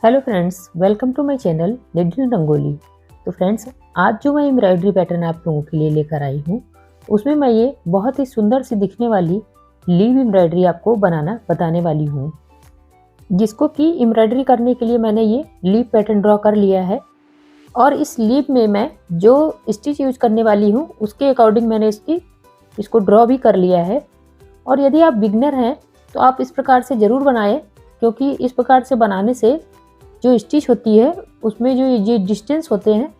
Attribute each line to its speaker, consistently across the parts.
Speaker 1: Hello friends, welcome to my channel little Rangoli. तो friends, आज जो मैं एम्ब्रॉयडरी पैटर्न आप लोगों के लिए लेकर आई हूँ, उसमें मैं ये बहुत ही सुंदर सी दिखने वाली लीव एम्ब्रॉयडरी आपको बनाना बताने वाली हूँ। जिसको कि एम्ब्रॉयडरी करने के लिए मैंने ये लीव पैटर्न ड्रॉ कर लिया है और इस लीव में मैं जो स्टिच यूज करने वाली हूँ उसके अकॉर्डिंग मैंने इसको ड्रॉ भी कर लिया है। और यदि आप बिगनर हैं तो आप इस प्रकार से ज़रूर बनाएं, क्योंकि इस प्रकार से बनाने से जो स्टिच होती है उसमें जो ये डिस्टेंस होते हैं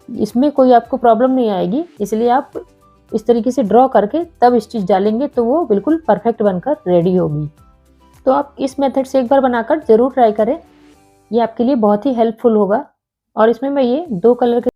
Speaker 1: इसमें कोई आपको प्रॉब्लम नहीं आएगी। इसलिए आप इस तरीके से ड्रॉ करके तब स्टिच डालेंगे तो वो बिल्कुल परफेक्ट बनकर रेडी होगी। तो आप इस मेथड से एक बार बनाकर ज़रूर ट्राई करें, ये आपके लिए बहुत ही हेल्पफुल होगा। और इसमें मैं ये 2 कलर के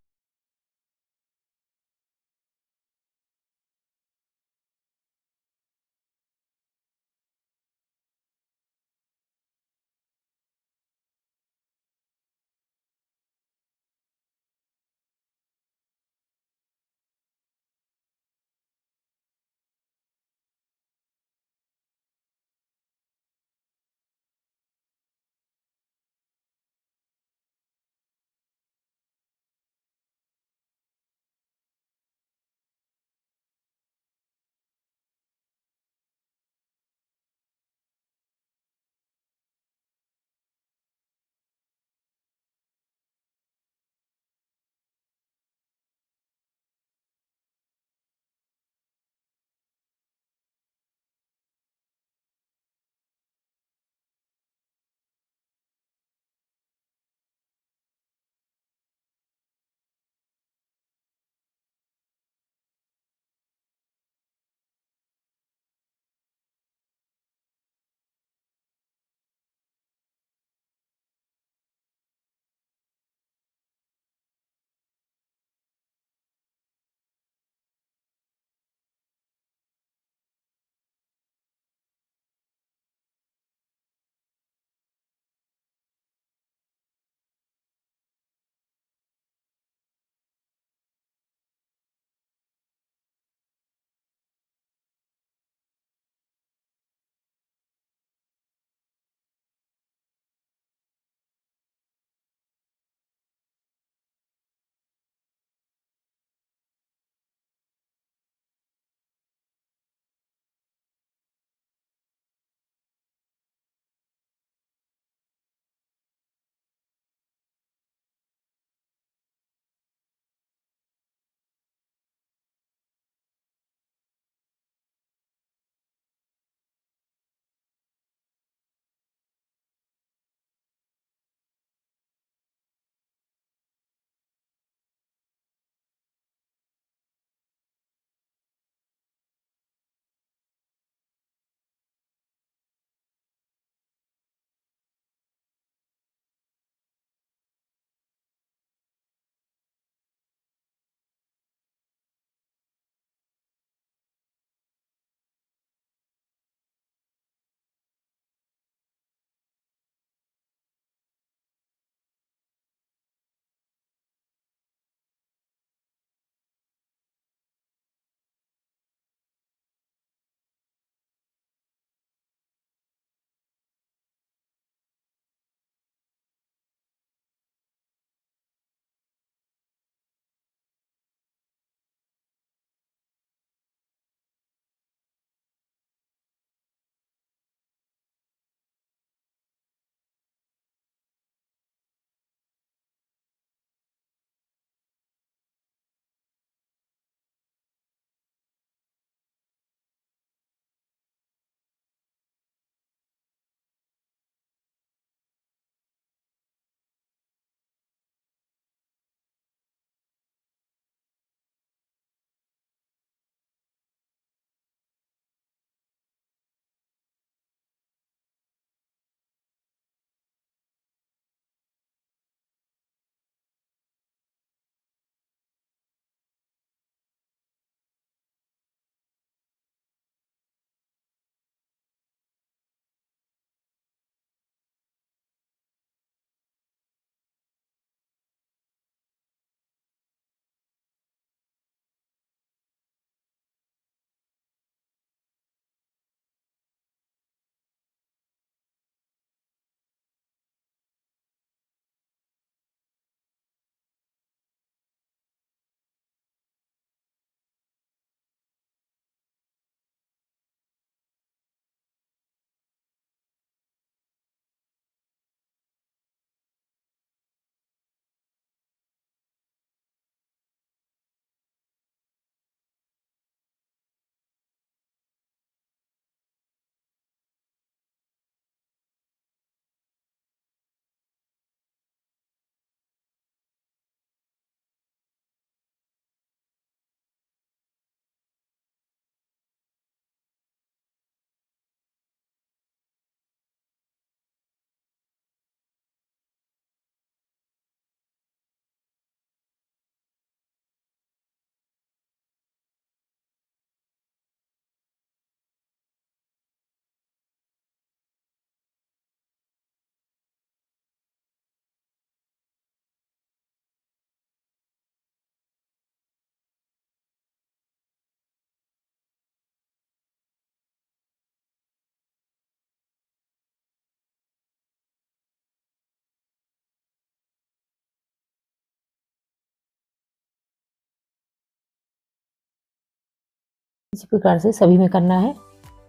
Speaker 1: इसी प्रकार से सभी में करना है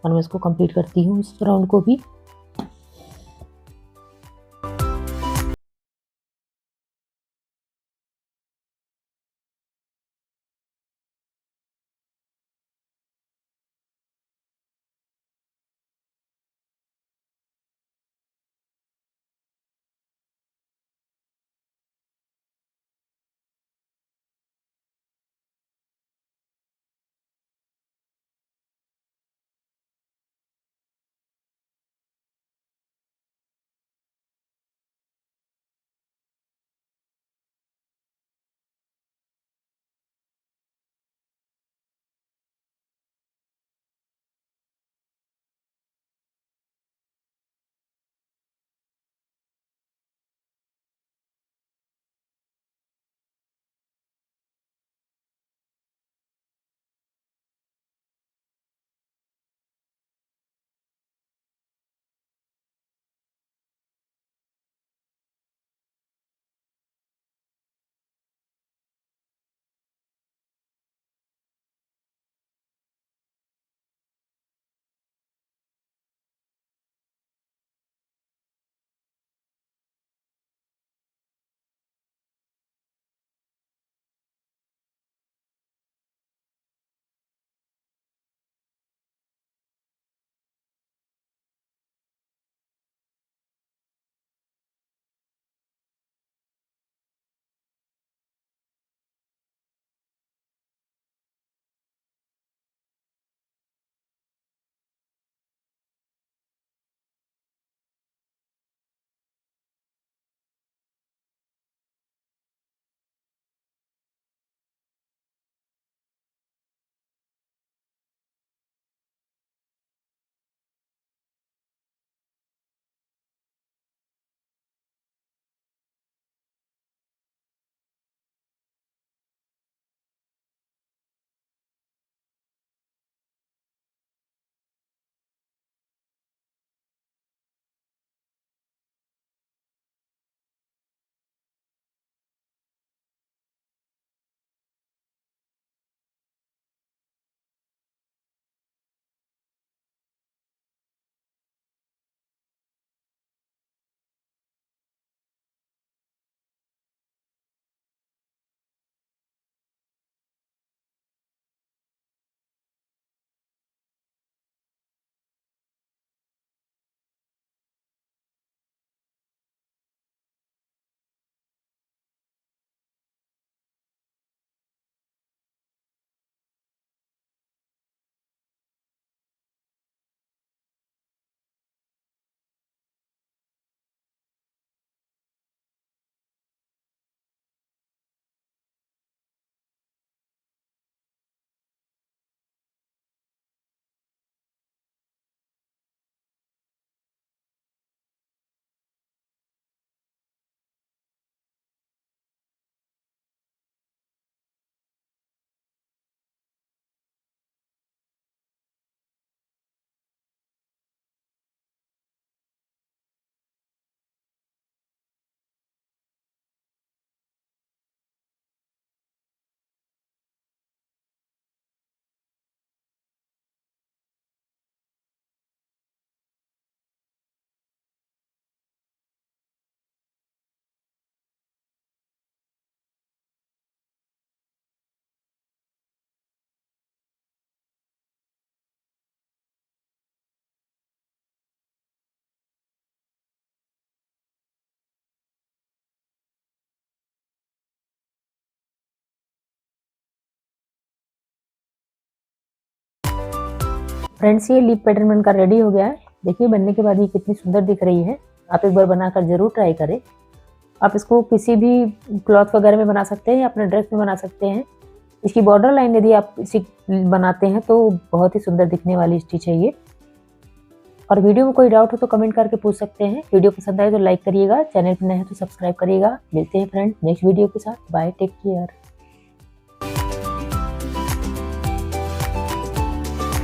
Speaker 1: और मैं इसको कंप्लीट करती हूँ इस राउंड को भी। फ्रेंड्स, ये लीफ पैटर्न बनकर रेडी हो गया है। देखिए बनने के बाद ये कितनी सुंदर दिख रही है। आप एक बार बनाकर जरूर ट्राई करें। आप इसको किसी भी क्लॉथ वगैरह में बना सकते हैं या अपने ड्रेस में बना सकते हैं। इसकी बॉर्डर लाइन यदि आप इसी बनाते हैं तो बहुत ही सुंदर दिखने वाली स्टिच है ये। और वीडियो में कोई डाउट हो तो कमेंट करके पूछ सकते हैं। वीडियो पसंद आए तो लाइक करिएगा, चैनल पर नए हैं तो सब्सक्राइब करिएगा। मिलते हैं फ्रेंड्स नेक्स्ट वीडियो के साथ। Bye, take care.